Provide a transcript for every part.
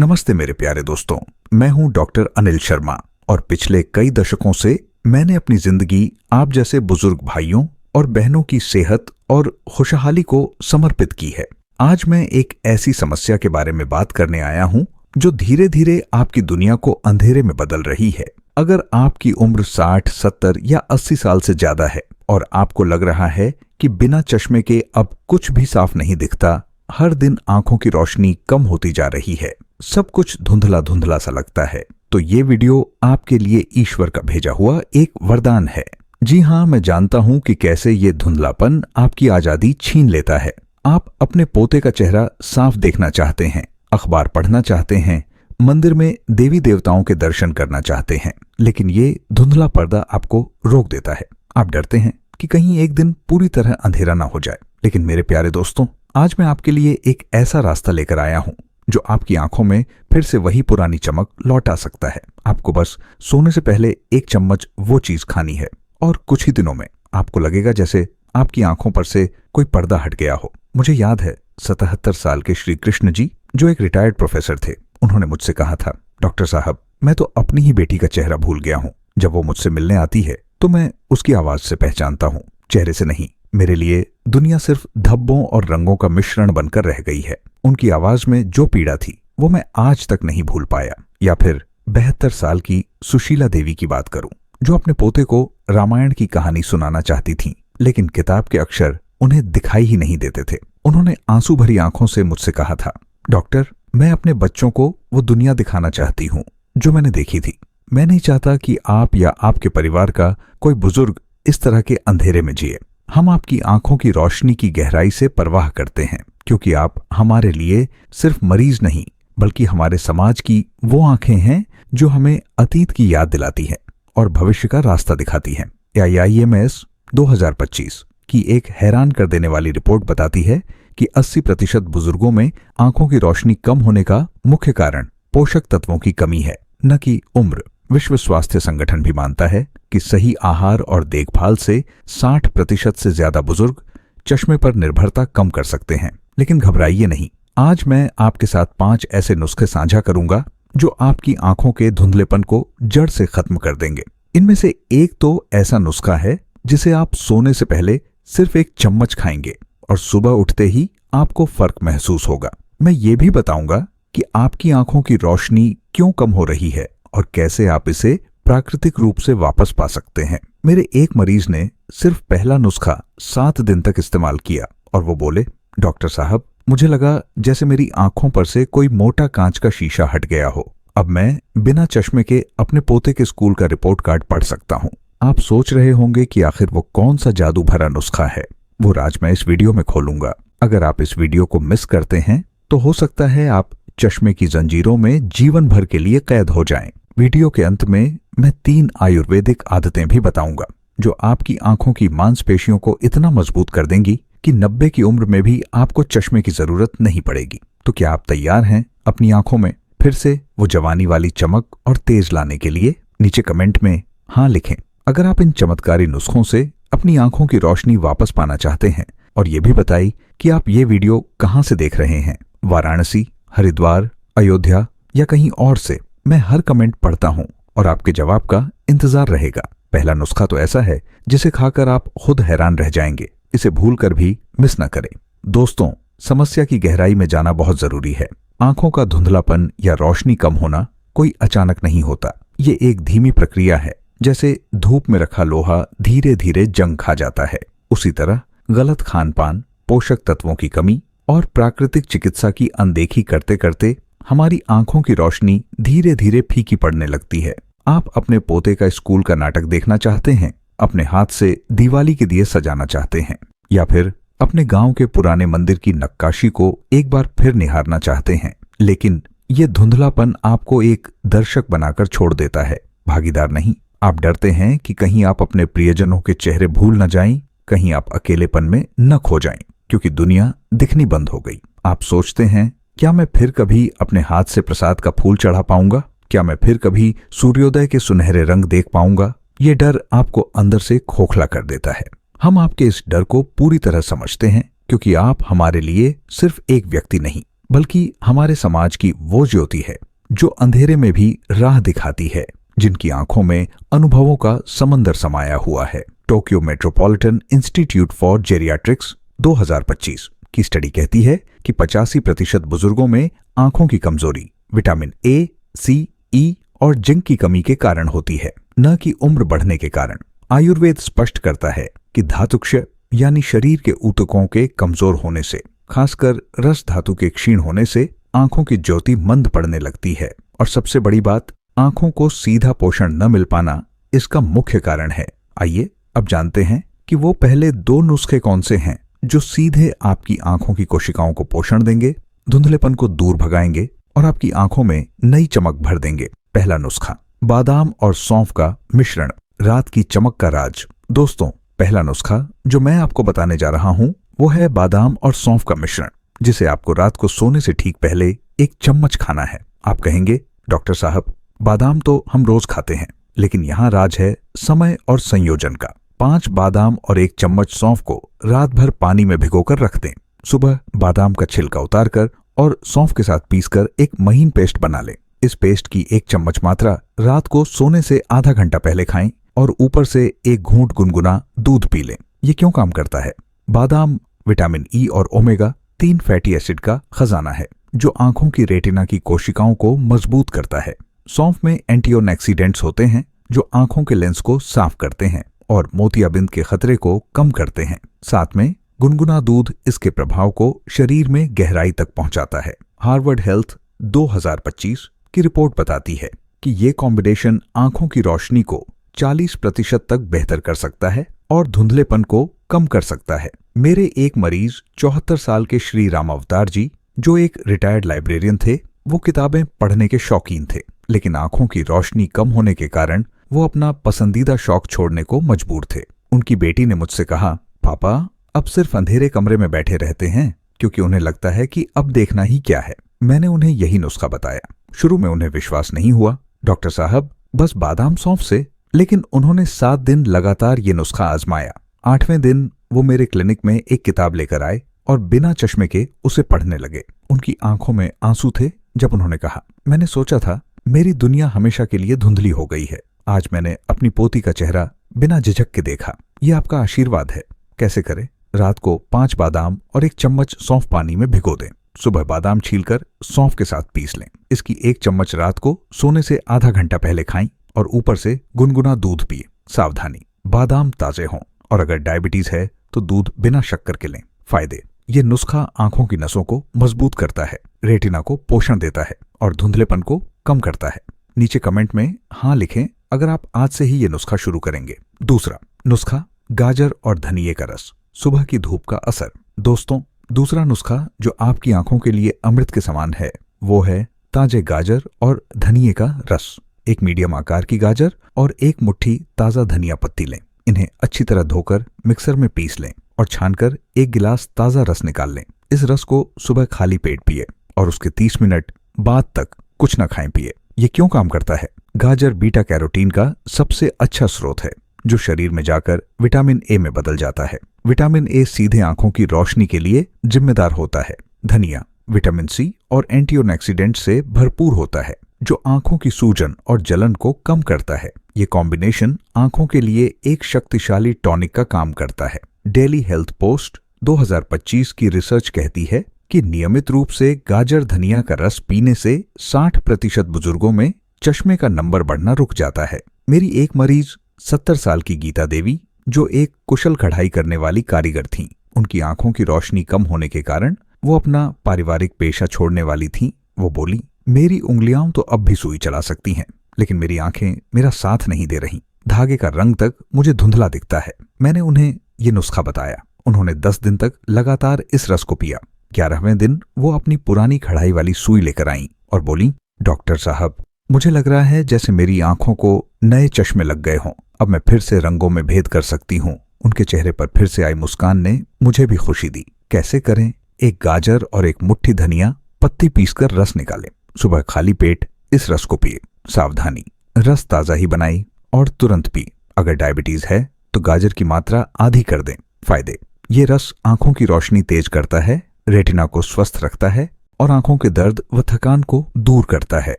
नमस्ते मेरे प्यारे दोस्तों, मैं हूं डॉक्टर अनिल शर्मा और पिछले कई दशकों से मैंने अपनी जिंदगी आप जैसे बुजुर्ग भाइयों और बहनों की सेहत और खुशहाली को समर्पित की है। आज मैं एक ऐसी समस्या के बारे में बात करने आया हूं जो धीरे धीरे आपकी दुनिया को अंधेरे में बदल रही है। अगर आपकी उम्र 60, 70 या 80 साल से ज्यादा है और आपको लग रहा है कि बिना चश्मे के अब कुछ भी साफ नहीं दिखता, हर दिन आंखों की रोशनी कम होती जा रही है, सब कुछ धुंधला धुंधला सा लगता है, तो ये वीडियो आपके लिए ईश्वर का भेजा हुआ एक वरदान है। जी हाँ, मैं जानता हूँ कि कैसे ये धुंधलापन आपकी आजादी छीन लेता है। आप अपने पोते का चेहरा साफ देखना चाहते हैं, अखबार पढ़ना चाहते हैं, मंदिर में देवी देवताओं के दर्शन करना चाहते हैं, लेकिन ये धुंधला पर्दा आपको रोक देता है। आप डरते हैं कि कहीं एक दिन पूरी तरह अंधेरा ना हो जाए। लेकिन मेरे प्यारे दोस्तों, आज मैं आपके लिए एक ऐसा रास्ता लेकर आया हूं जो आपकी आंखों में फिर से वही पुरानी चमक लौटा सकता है। आपको बस सोने से पहले एक चम्मच वो चीज खानी है और कुछ ही दिनों में आपको लगेगा जैसे आपकी आंखों पर से कोई पर्दा हट गया हो। मुझे याद है 77 साल के श्री कृष्ण जी, जो एक रिटायर्ड प्रोफेसर थे, उन्होंने मुझसे कहा था, डॉक्टर साहब, मैं तो अपनी ही बेटी का चेहरा भूल गया हूँ। जब वो मुझसे मिलने आती है तो मैं उसकी आवाज से पहचानता हूँ, चेहरे से नहीं। मेरे लिए दुनिया सिर्फ धब्बों और रंगों का मिश्रण बनकर रह गई है। उनकी आवाज में जो पीड़ा थी वो मैं आज तक नहीं भूल पाया। या फिर 72 साल की सुशीला देवी की बात करूं, जो अपने पोते को रामायण की कहानी सुनाना चाहती थीं, लेकिन किताब के अक्षर उन्हें दिखाई ही नहीं देते थे। उन्होंने आंसू भरी आंखों से मुझसे कहा था, डॉक्टर, मैं अपने बच्चों को वो दुनिया दिखाना चाहती हूँ जो मैंने देखी थी। मैं नहीं चाहता कि आप या आपके परिवार का कोई बुजुर्ग इस तरह के अंधेरे में जिए। हम आपकी आंखों की रोशनी की गहराई से परवाह करते हैं, क्योंकि आप हमारे लिए सिर्फ मरीज नहीं बल्कि हमारे समाज की वो आंखें हैं जो हमें अतीत की याद दिलाती हैं और भविष्य का रास्ता दिखाती हैं। AIIMS 2025 की एक हैरान कर देने वाली रिपोर्ट बताती है कि 80% बुजुर्गों में आंखों की रोशनी कम होने का मुख्य कारण पोषक तत्वों की कमी है, न कि उम्र। विश्व स्वास्थ्य संगठन भी मानता है कि सही आहार और देखभाल से 60% से ज्यादा बुजुर्ग चश्मे पर निर्भरता कम कर सकते हैं। लेकिन घबराइए नहीं, आज मैं आपके साथ 5 ऐसे नुस्खे साझा करूंगा जो आपकी आंखों के धुंधलेपन को जड़ से खत्म कर देंगे। इनमें से एक तो ऐसा नुस्खा है जिसे आप सोने से पहले सिर्फ एक चम्मच खाएंगे और सुबह उठते ही आपको फर्क महसूस होगा। मैं ये भी बताऊंगा कि आपकी आंखों की रोशनी क्यों कम हो रही है और कैसे आप इसे प्राकृतिक रूप से वापस पा सकते हैं। मेरे एक मरीज ने सिर्फ पहला नुस्खा 7 दिन तक इस्तेमाल किया और वो बोले, डॉक्टर साहब, मुझे लगा जैसे मेरी आंखों पर से कोई मोटा कांच का शीशा हट गया हो। अब मैं बिना चश्मे के अपने पोते के स्कूल का रिपोर्ट कार्ड पढ़ सकता हूँ। आप सोच रहे होंगे कि आखिर वो कौन सा जादू भरा नुस्खा है। वो राज मैं इस वीडियो में खोलूंगा। अगर आप इस वीडियो को मिस करते हैं तो हो सकता है आप चश्मे की जंजीरों में जीवन भर के लिए कैद हो जाएं। वीडियो के अंत में मैं 3 आयुर्वेदिक आदतें भी बताऊंगा जो आपकी आंखों की मांसपेशियों को इतना मजबूत कर देंगी कि 90 की उम्र में भी आपको चश्मे की जरूरत नहीं पड़ेगी। तो क्या आप तैयार हैं अपनी आंखों में फिर से वो जवानी वाली चमक और तेज लाने के लिए? नीचे कमेंट में हाँ लिखें अगर आप इन चमत्कारी नुस्खों से अपनी आंखों की रोशनी वापस पाना चाहते हैं। और ये भी बताइए कि आप ये वीडियो कहाँ से देख रहे हैं, वाराणसी, हरिद्वार, अयोध्या या कहीं और से। मैं हर कमेंट पढ़ता हूं और आपके जवाब का इंतजार रहेगा। पहला नुस्खा तो ऐसा है जिसे खाकर आप खुद हैरान रह जाएंगे। इसे भूलकर भी मिस न करें। दोस्तों, समस्या की गहराई में जाना बहुत जरूरी है। आंखों का धुंधलापन या रोशनी कम होना कोई अचानक नहीं होता। ये एक धीमी प्रक्रिया है, जैसे धूप में रखा लोहा धीरे धीरे जंग खा जाता है। उसी तरह गलत खान पान, पोषक तत्वों की कमी और प्राकृतिक चिकित्सा की अनदेखी करते करते हमारी आंखों की रोशनी धीरे धीरे फीकी पड़ने लगती है। आप अपने पोते का स्कूल का नाटक देखना चाहते हैं, अपने हाथ से दिवाली के दिए सजाना चाहते हैं, या फिर अपने गांव के पुराने मंदिर की नक्काशी को एक बार फिर निहारना चाहते हैं, लेकिन ये धुंधलापन आपको एक दर्शक बनाकर छोड़ देता है, भागीदार नहीं। आप डरते हैं कि कहीं आप अपने प्रियजनों के चेहरे भूल न जाएं, कहीं आप अकेलेपन में न खो जाएं, क्योंकि दुनिया दिखनी बंद हो गई। आप सोचते हैं, क्या मैं फिर कभी अपने हाथ से प्रसाद का फूल चढ़ा पाऊंगा? क्या मैं फिर कभी सूर्योदय के सुनहरे रंग देख पाऊंगा? ये डर आपको अंदर से खोखला कर देता है। हम आपके इस डर को पूरी तरह समझते हैं, क्योंकि आप हमारे लिए सिर्फ एक व्यक्ति नहीं बल्कि हमारे समाज की वो ज्योति है जो अंधेरे में भी राह दिखाती है, जिनकी आंखों में अनुभवों का समंदर समाया हुआ है। Tokyo metropolitan institute for geriatrics 2025 की स्टडी कहती है कि 85% बुजुर्गों में आंखों की कमजोरी विटामिन ए, सी, ई और जिंक की कमी के कारण होती है, न कि उम्र बढ़ने के कारण। आयुर्वेद स्पष्ट करता है कि धातुक्षय यानी शरीर के ऊतकों के कमजोर होने से, खासकर रस धातु के क्षीण होने से आंखों की ज्योति मंद पड़ने लगती है। और सबसे बड़ी बात, आंखों को सीधा पोषण न मिल पाना इसका मुख्य कारण है। आइए अब जानते हैं कि वो पहले 2 नुस्खे कौन से हैं जो सीधे आपकी आंखों की कोशिकाओं को पोषण देंगे, धुंधलेपन को दूर भगाएंगे और आपकी आंखों में नई चमक भर देंगे। पहला नुस्खा, बादाम और सौंफ का मिश्रण, रात की चमक का राज। दोस्तों, पहला नुस्खा जो मैं आपको बताने जा रहा हूं वो है बादाम और सौंफ का मिश्रण, जिसे आपको रात को सोने से ठीक पहले 1 चम्मच खाना है। आप कहेंगे, डॉक्टर साहब बादाम तो हम रोज खाते हैं, लेकिन यहाँ राज है समय और संयोजन का। 5 बादाम और 1 चम्मच सौंफ को रात भर पानी में भिगोकर रख दें। सुबह बादाम का छिलका उतारकर और सौंफ के साथ पीसकर एक महीन पेस्ट बना लें। इस पेस्ट की 1 चम्मच मात्रा रात को सोने से आधा घंटा पहले खाएं और ऊपर से 1 घूंट गुनगुना दूध पी लें। ये क्यों काम करता है? बादाम विटामिन ई और ओमेगा 3 फैटी एसिड का खजाना है, जो आंखों की रेटिना की कोशिकाओं को मजबूत करता है। सौंफ में एंटीऑक्सीडेंट्स होते हैं जो आंखों के लेंस को साफ करते हैं और मोतियाबिंद के खतरे को कम करते हैं। साथ में गुनगुना दूध इसके प्रभाव को शरीर में गहराई तक पहुंचाता है। हार्वर्ड हेल्थ 2025 की रिपोर्ट बताती है कि ये कॉम्बिनेशन आंखों की रोशनी को 40% तक बेहतर कर सकता है और धुंधलेपन को कम कर सकता है। मेरे एक मरीज 74 साल के श्री राम अवतार जी, जो एक रिटायर्ड लाइब्रेरियन थे, वो किताबें पढ़ने के शौकीन थे, लेकिन आंखों की रोशनी कम होने के कारण वो अपना पसंदीदा शौक छोड़ने को मजबूर थे। उनकी बेटी ने मुझसे कहा, पापा अब सिर्फ अंधेरे कमरे में बैठे रहते हैं क्योंकि उन्हें लगता है कि अब देखना ही क्या है। मैंने उन्हें यही नुस्खा बताया। शुरू में उन्हें विश्वास नहीं हुआ, डॉक्टर साहब बस बादाम सौंफ से, लेकिन उन्होंने 7 दिन लगातार ये नुस्खा आजमाया। 8वें दिन वो मेरे क्लिनिक में एक किताब लेकर आए और बिना चश्मे के उसे पढ़ने लगे। उनकी आंखों में आंसू थे जब उन्होंने कहा, मैंने सोचा था मेरी दुनिया हमेशा के लिए धुंधली हो गई है। आज मैंने अपनी पोती का चेहरा बिना झिझक के देखा। ये आपका आशीर्वाद है। कैसे करें? रात को 5 बादाम और 1 चम्मच सौंफ पानी में भिगो दें। सुबह बादाम छीलकर सौंफ के साथ पीस लें। इसकी 1 चम्मच रात को सोने से आधा घंटा पहले खाएं और ऊपर से गुनगुना दूध पिए। सावधानी, बादाम ताजे हों और अगर डायबिटीज है तो दूध बिना शक्कर के लें। फायदे, ये नुस्खा आंखों की नसों को मजबूत करता है, रेटिना को पोषण देता है और धुंधलेपन को कम करता है। नीचे कमेंट में हाँ लिखें अगर आप आज से ही ये नुस्खा शुरू करेंगे। दूसरा नुस्खा, गाजर और धनिये का रस, सुबह की धूप का असर। दोस्तों, दूसरा नुस्खा जो आपकी आंखों के लिए अमृत के समान है वो है ताजे गाजर और धनिये का रस। 1 मीडियम आकार की गाजर और 1 मुट्ठी ताजा धनिया पत्ती लें। इन्हें अच्छी तरह धोकर मिक्सर में पीस लें और छानकर 1 गिलास ताजा रस निकाल लें। इस रस को सुबह खाली पेट पिए और उसके 30 मिनट बाद तक कुछ न खाएं पिए। ये क्यों काम करता है? गाजर बीटा कैरोटीन का सबसे अच्छा स्रोत है जो शरीर में जाकर विटामिन ए में बदल जाता है। विटामिन ए सीधे आंखों की रोशनी के लिए जिम्मेदार होता है। धनिया विटामिन सी और एंटीऑक्सीडेंट से भरपूर होता है जो आंखों की सूजन और जलन को कम करता है। ये कॉम्बिनेशन आंखों के लिए एक शक्तिशाली टॉनिक का काम करता है। डेली हेल्थ पोस्ट 2025 की रिसर्च कहती है कि नियमित रूप से गाजर धनिया का रस पीने से 60% बुजुर्गों में चश्मे का नंबर बढ़ना रुक जाता है। मेरी एक मरीज 70 साल की गीता देवी, जो एक कुशल कढ़ाई करने वाली कारीगर थीं, उनकी आंखों की रोशनी कम होने के कारण वो अपना पारिवारिक पेशा छोड़ने वाली थीं। वो बोली, मेरी उंगलियां तो अब भी सुई चला सकती हैं, लेकिन मेरी आंखें मेरा साथ नहीं दे रही। धागे का रंग तक मुझे धुंधला दिखता है। मैंने उन्हें ये नुस्खा बताया। उन्होंने 10 दिन तक लगातार इस रस को पिया। 11वें दिन वो अपनी पुरानी कढ़ाई वाली सुई लेकर आईं और बोली, डॉक्टर साहब मुझे लग रहा है जैसे मेरी आंखों को नए चश्मे लग गए हों। अब मैं फिर से रंगों में भेद कर सकती हूँ। उनके चेहरे पर फिर से आई मुस्कान ने मुझे भी खुशी दी। कैसे करें? 1 गाजर और 1 मुट्ठी धनिया पत्ती पीसकर रस निकालें। सुबह खाली पेट इस रस को पिए। सावधानी, रस ताजा ही बनाई और तुरंत पी। अगर डायबिटीज है तो गाजर की मात्रा आधी कर दें। फायदे, ये रस आंखों की रोशनी तेज करता है, रेटिना को स्वस्थ रखता है और आंखों के दर्द व थकान को दूर करता है।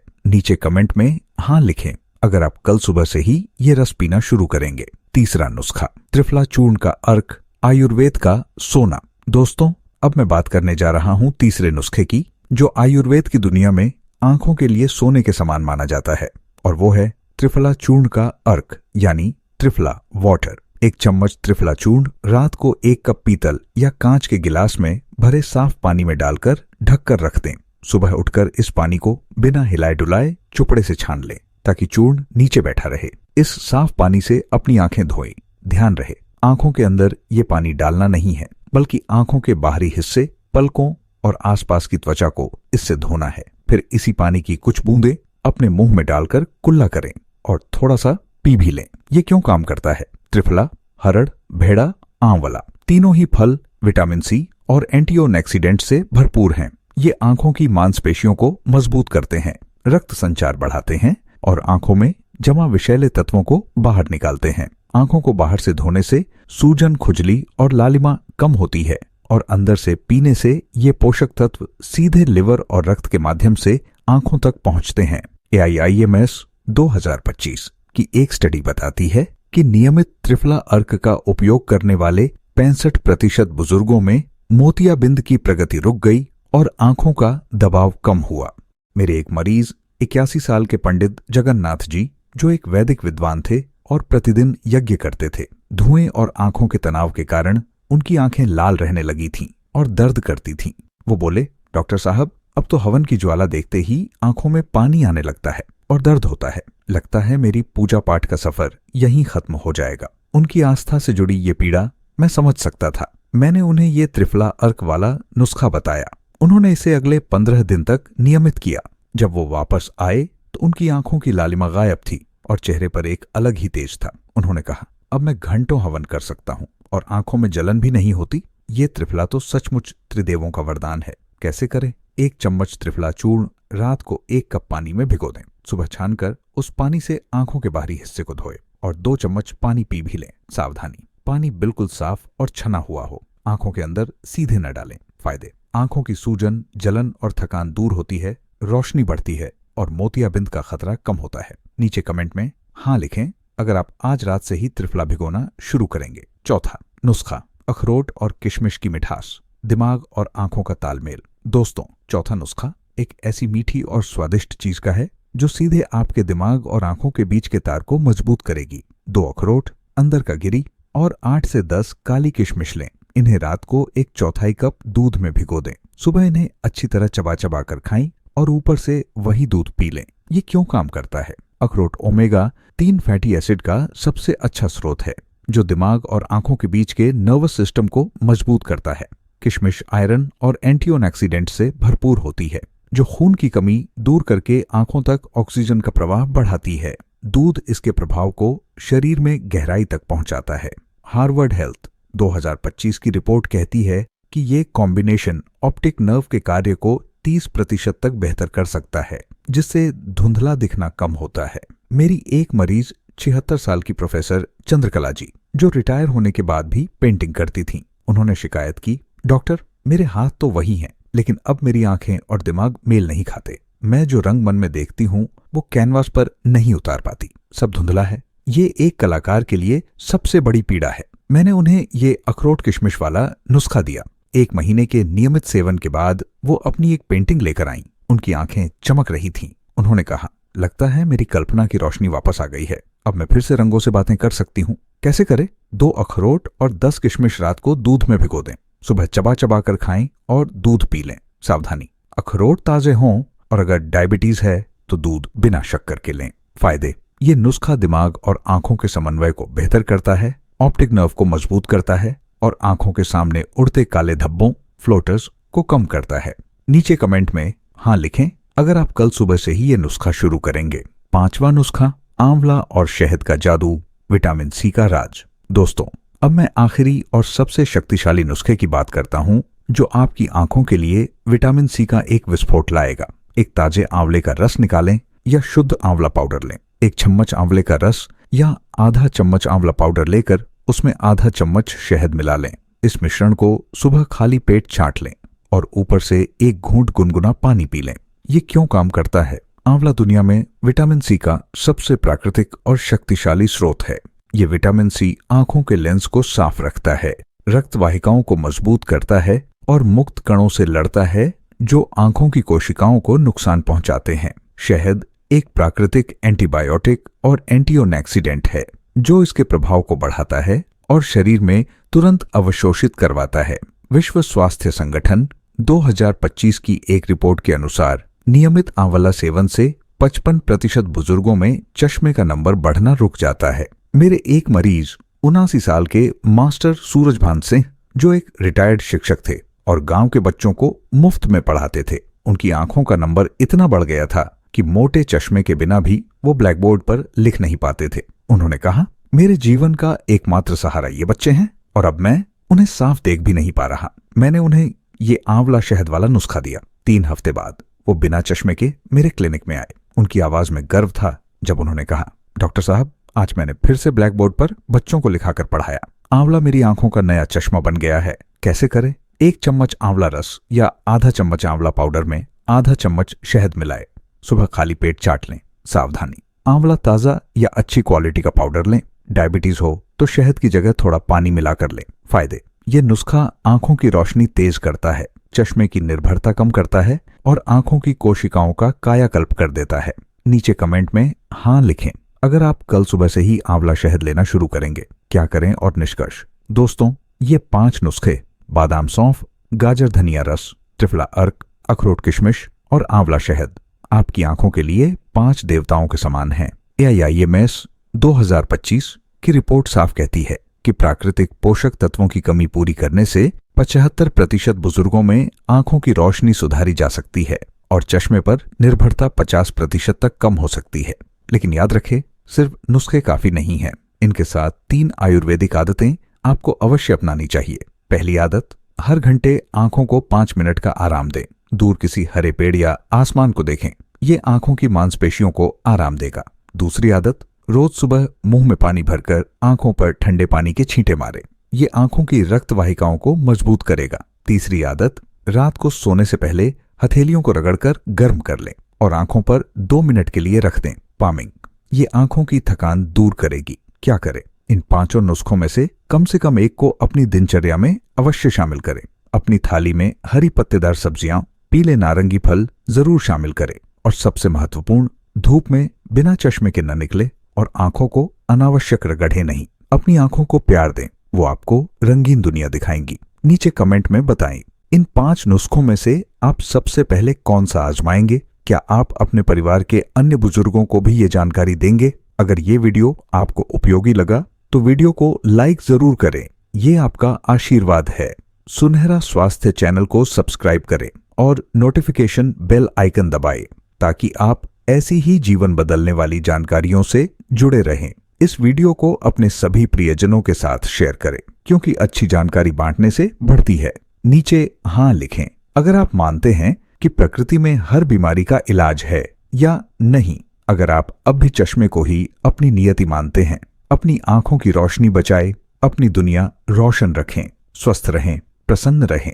नीचे कमेंट में हाँ लिखें अगर आप कल सुबह से ही ये रस पीना शुरू करेंगे। तीसरा नुस्खा, त्रिफला चूर्ण का अर्क, आयुर्वेद का सोना। दोस्तों, अब मैं बात करने जा रहा हूँ तीसरे नुस्खे की, जो आयुर्वेद की दुनिया में आंखों के लिए सोने के समान माना जाता है, और वो है त्रिफला चूर्ण का अर्क यानी त्रिफला वाटर। 1 चम्मच त्रिफला चूर्ण रात को 1 कप पीतल या कांच के गिलास में भरे साफ पानी में डालकर ढककर रख दें। सुबह उठकर इस पानी को बिना हिलाए डुलाए चुपड़े से छान लें ताकि चूर्ण नीचे बैठा रहे। इस साफ पानी से अपनी आंखें धोएं। ध्यान रहे, आंखों के अंदर ये पानी डालना नहीं है, बल्कि आंखों के बाहरी हिस्से, पलकों और आसपास की त्वचा को इससे धोना है। फिर इसी पानी की कुछ बूंदें अपने मुंह में डालकर कुल्ला करें और थोड़ा सा पी भी लें। ये क्यों काम करता है? त्रिफला, हरड़, भेड़ा, आंवला, तीनों ही फल विटामिन सी और एंटीऑक्सीडेंट से भरपूर हैं। ये आंखों की मांसपेशियों को मजबूत करते हैं, रक्त संचार बढ़ाते हैं और आंखों में जमा विषैले तत्वों को बाहर निकालते हैं। आंखों को बाहर से धोने से सूजन, खुजली और लालिमा कम होती है, और अंदर से पीने से ये पोषक तत्व सीधे लिवर और रक्त के माध्यम से आंखों तक पहुंचते हैं। AIIMS 2025 की एक स्टडी बताती है कि नियमित त्रिफला अर्क का उपयोग करने वाले 65% बुजुर्गों में मोतियाबिंद की प्रगति रुक गई और आंखों का दबाव कम हुआ। मेरे एक मरीज 81 साल के पंडित जगन्नाथ जी, जो एक वैदिक विद्वान थे और प्रतिदिन यज्ञ करते थे, धुएं और आंखों के तनाव के कारण उनकी आंखें लाल रहने लगी थीं और दर्द करती थीं। वो बोले, डॉक्टर साहब, अब तो हवन की ज्वाला देखते ही आंखों में पानी आने लगता है और दर्द होता है। लगता है मेरी पूजा पाठ का सफर यहीं खत्म हो जाएगा। उनकी आस्था से जुड़ी ये पीड़ा मैं समझ सकता था। मैंने उन्हें ये त्रिफला अर्क वाला नुस्खा बताया। उन्होंने इसे अगले 15 दिन तक नियमित किया। जब वो वापस आए तो उनकी आंखों की लालिमा गायब थी और चेहरे पर एक अलग ही तेज था। उन्होंने कहा, अब मैं घंटों हवन कर सकता हूँ और आंखों में जलन भी नहीं होती। ये त्रिफला तो सचमुच त्रिदेवों का वरदान है। कैसे करें? 1 चम्मच त्रिफला चूर्ण रात को 1 कप पानी में भिगो दें। सुबह छानकर उस पानी से आंखों के बाहरी हिस्से को धोए और 2 चम्मच पानी पी भी लें। सावधानी, पानी बिल्कुल साफ और छना हुआ हो। आंखों के अंदर सीधे न डालें। फायदे: आंखों की सूजन, जलन और थकान दूर होती है, रोशनी बढ़ती है और मोतियाबिंद का खतरा कम होता है। नीचे कमेंट में हाँ लिखें अगर आप आज रात से ही त्रिफला भिगोना शुरू करेंगे। चौथा नुस्खा, अखरोट और किशमिश की मिठास, दिमाग और आंखों का तालमेल। दोस्तों, चौथा नुस्खा एक ऐसी मीठी और स्वादिष्ट चीज का है जो सीधे आपके दिमाग और आंखों के बीच के तार को मजबूत करेगी। 2 अखरोट, अंदर का गिरी और 8 से 10 काली किशमिश लें। इन्हें रात को 1/4 कप दूध में भिगो दें। सुबह इन्हें अच्छी तरह चबा चबा कर खाएं और ऊपर से वही दूध पी लें। ये क्यों काम करता है? अखरोट ओमेगा 3 फैटी एसिड का सबसे अच्छा स्रोत है, जो दिमाग और आंखों के बीच के नर्वस सिस्टम को मजबूत करता है। किशमिश आयरन और एंटीऑक्सीडेंट से भरपूर होती है, जो खून की कमी दूर करके आंखों तक ऑक्सीजन का प्रवाह बढ़ाती है। दूध इसके प्रभाव को शरीर में गहराई तक पहुंचाता है। हार्वर्ड हेल्थ 2025 की रिपोर्ट कहती है कि ये कॉम्बिनेशन ऑप्टिक नर्व के कार्य को 30% तक बेहतर कर सकता है, जिससे धुंधला दिखना कम होता है। मेरी एक मरीज 76 साल की प्रोफेसर चंद्रकला जी, जो रिटायर होने के बाद भी पेंटिंग करती थीं, उन्होंने शिकायत की, डॉक्टर, मेरे हाथ तो वही हैं, लेकिन अब मेरी आंखें और दिमाग मेल नहीं खाते। मैं जो रंग मन में देखती हूँ वो कैनवास पर नहीं उतार पाती, सब धुंधला है। ये एक कलाकार के लिए सबसे बड़ी पीड़ा है। मैंने उन्हें ये अखरोट किशमिश वाला नुस्खा दिया। 1 महीने के नियमित सेवन के बाद वो अपनी एक पेंटिंग लेकर आईं। उनकी आंखें चमक रही थीं। उन्होंने कहा, लगता है मेरी कल्पना की रोशनी वापस आ गई है। अब मैं फिर से रंगों से बातें कर सकती हूँ। कैसे करें? 2 अखरोट और 10 किशमिश रात को दूध में भिगो दें। सुबह चबा चबा कर खाएं और दूध पी लें। सावधानी, अखरोट ताजे हों और अगर डायबिटीज है तो दूध बिना शक्कर के लें। फायदे: ये नुस्खा दिमाग और आंखों के समन्वय को बेहतर करता है, ऑप्टिक नर्व को मजबूत करता है और आंखों के सामने उड़ते काले धब्बों, फ्लोटर्स को कम करता है। नीचे कमेंट में हाँ लिखें अगर आप कल सुबह से ही ये नुस्खा शुरू करेंगे। 5वां नुस्खा, आंवला और शहद का जादू, विटामिन सी का राज। दोस्तों, अब मैं आखिरी और सबसे शक्तिशाली नुस्खे की बात करता हूं, जो आपकी आंखों के लिए विटामिन सी का एक विस्फोट लाएगा। एक ताजे आंवले का रस निकालें या शुद्ध आंवला पाउडर लें। 1 चम्मच आंवले का रस या आधा चम्मच आंवला पाउडर लेकर उसमें आधा चम्मच शहद मिला लें। इस मिश्रण को सुबह खाली पेट छांट लें और ऊपर से एक घूंट गुनगुना पानी पी लें। ये क्यों काम करता है? आंवला दुनिया में विटामिन सी का सबसे प्राकृतिक और शक्तिशाली स्रोत है। ये विटामिन सी आंखों के लेंस को साफ रखता है, रक्त वाहिकाओं को मजबूत करता है और मुक्त कणों से लड़ता है जो आंखों की कोशिकाओं को नुकसान पहुंचाते हैं। शहद एक प्राकृतिक एंटीबायोटिक और एंटीओक्सीडेंट है जो इसके प्रभाव को बढ़ाता है और शरीर में तुरंत अवशोषित करवाता है। विश्व स्वास्थ्य संगठन 2025 की एक रिपोर्ट के अनुसार नियमित आंवला सेवन से 55% बुजुर्गों में चश्मे का नंबर बढ़ना रुक जाता है। मेरे एक मरीज 79 साल के मास्टर सूरजभान सिंह, जो एक रिटायर्ड शिक्षक थे और गांव के बच्चों को मुफ्त में पढ़ाते थे, उनकी आंखों का नंबर इतना बढ़ गया था कि मोटे चश्मे के बिना भी वो ब्लैक बोर्ड पर लिख नहीं पाते थे। उन्होंने कहा, मेरे जीवन का एकमात्र सहारा ये बच्चे हैं और अब मैं उन्हें साफ देख भी नहीं पा रहा। मैंने उन्हें ये आंवला शहद वाला नुस्खा दिया। 3 हफ्ते बाद वो बिना चश्मे के मेरे क्लिनिक में आए। उनकी आवाज में गर्व था जब उन्होंने कहा, डॉक्टर साहब, आज मैंने फिर से ब्लैक बोर्ड पर बच्चों को लिखाकर पढ़ाया। आंवला मेरी आंखों का नया चश्मा बन गया है। कैसे करें? 1 चम्मच आंवला रस या आधा चम्मच आंवला पाउडर में आधा चम्मच शहद मिलाए। सुबह खाली पेट चाट लें। सावधानी, आंवला ताजा या अच्छी क्वालिटी का पाउडर लें। डायबिटीज हो तो शहद की जगह थोड़ा पानी मिलाकर लें। फायदे, ये नुस्खा आंखों की रोशनी तेज करता है, चश्मे की निर्भरता कम करता है और आंखों की कोशिकाओं का कायाकल्प कर देता है। नीचे कमेंट में हाँ लिखें अगर आप कल सुबह से ही आंवला शहद लेना शुरू करेंगे। क्या करें और निष्कर्ष? दोस्तों, ये 5 नुस्खे बादाम सौंफ, गाजर धनिया रस, त्रिफला अर्क, अखरोट किशमिश और आंवला शहद आपकी आंखों के लिए 5 देवताओं के समान हैं। AIIMS 2025 की रिपोर्ट साफ कहती है कि प्राकृतिक पोषक तत्वों की कमी पूरी करने से 75% बुजुर्गों में आंखों की रोशनी सुधारी जा सकती है और चश्मे पर निर्भरता 50% तक कम हो सकती है। लेकिन याद रखें, सिर्फ नुस्खे काफी नहीं हैं। इनके साथ 3 आयुर्वेदिक आदतें आपको अवश्य अपनानी चाहिए। पहली आदत, हर घंटे आंखों को 5 मिनट का आराम दें। दूर किसी हरे पेड़ या आसमान को देखें, ये आंखों की मांसपेशियों को आराम देगा। दूसरी आदत, रोज सुबह मुंह में पानी भरकर आंखों पर ठंडे पानी के छींटे मारें। ये आंखों की रक्त वाहिकाओं को मजबूत करेगा। तीसरी आदत, रात को सोने से पहले हथेलियों को रगड़कर गर्म कर लें और आंखों पर 2 मिनट के लिए रख दें। पामिंग, ये आंखों की थकान दूर करेगी। क्या करें? इन 5 नुस्खों में से कम एक को अपनी दिनचर्या में अवश्य शामिल करें। अपनी थाली में हरी पत्तेदार सब्जियां, पीले नारंगी फल जरूर शामिल करें और सबसे महत्वपूर्ण, धूप में बिना चश्मे के न निकले और आंखों को अनावश्यक रगड़े नहीं। अपनी आंखों को प्यार दें, वो आपको रंगीन दुनिया दिखाएंगी। नीचे कमेंट में बताएं, इन 5 नुस्खों में से आप सबसे पहले कौन सा आजमाएंगे? क्या आप अपने परिवार के अन्य बुजुर्गों को भी ये जानकारी देंगे? अगर ये वीडियो आपको उपयोगी लगा तो वीडियो को लाइक जरूर करें, ये आपका आशीर्वाद है। सुनहरा स्वास्थ्य चैनल को सब्सक्राइब करें और नोटिफिकेशन बेल आइकन दबाएं ताकि आप ऐसी ही जीवन बदलने वाली जानकारियों से जुड़े रहें। इस वीडियो को अपने सभी प्रियजनों के साथ शेयर करें क्योंकि अच्छी जानकारी बांटने से बढ़ती है। नीचे हाँ लिखें अगर आप मानते हैं कि प्रकृति में हर बीमारी का इलाज है या नहीं। अगर आप अब भी चश्मे को ही अपनी नियति मानते हैं। अपनी आंखों की रोशनी बचाएं, अपनी दुनिया रोशन रखें, स्वस्थ रहें, प्रसन्न रहें।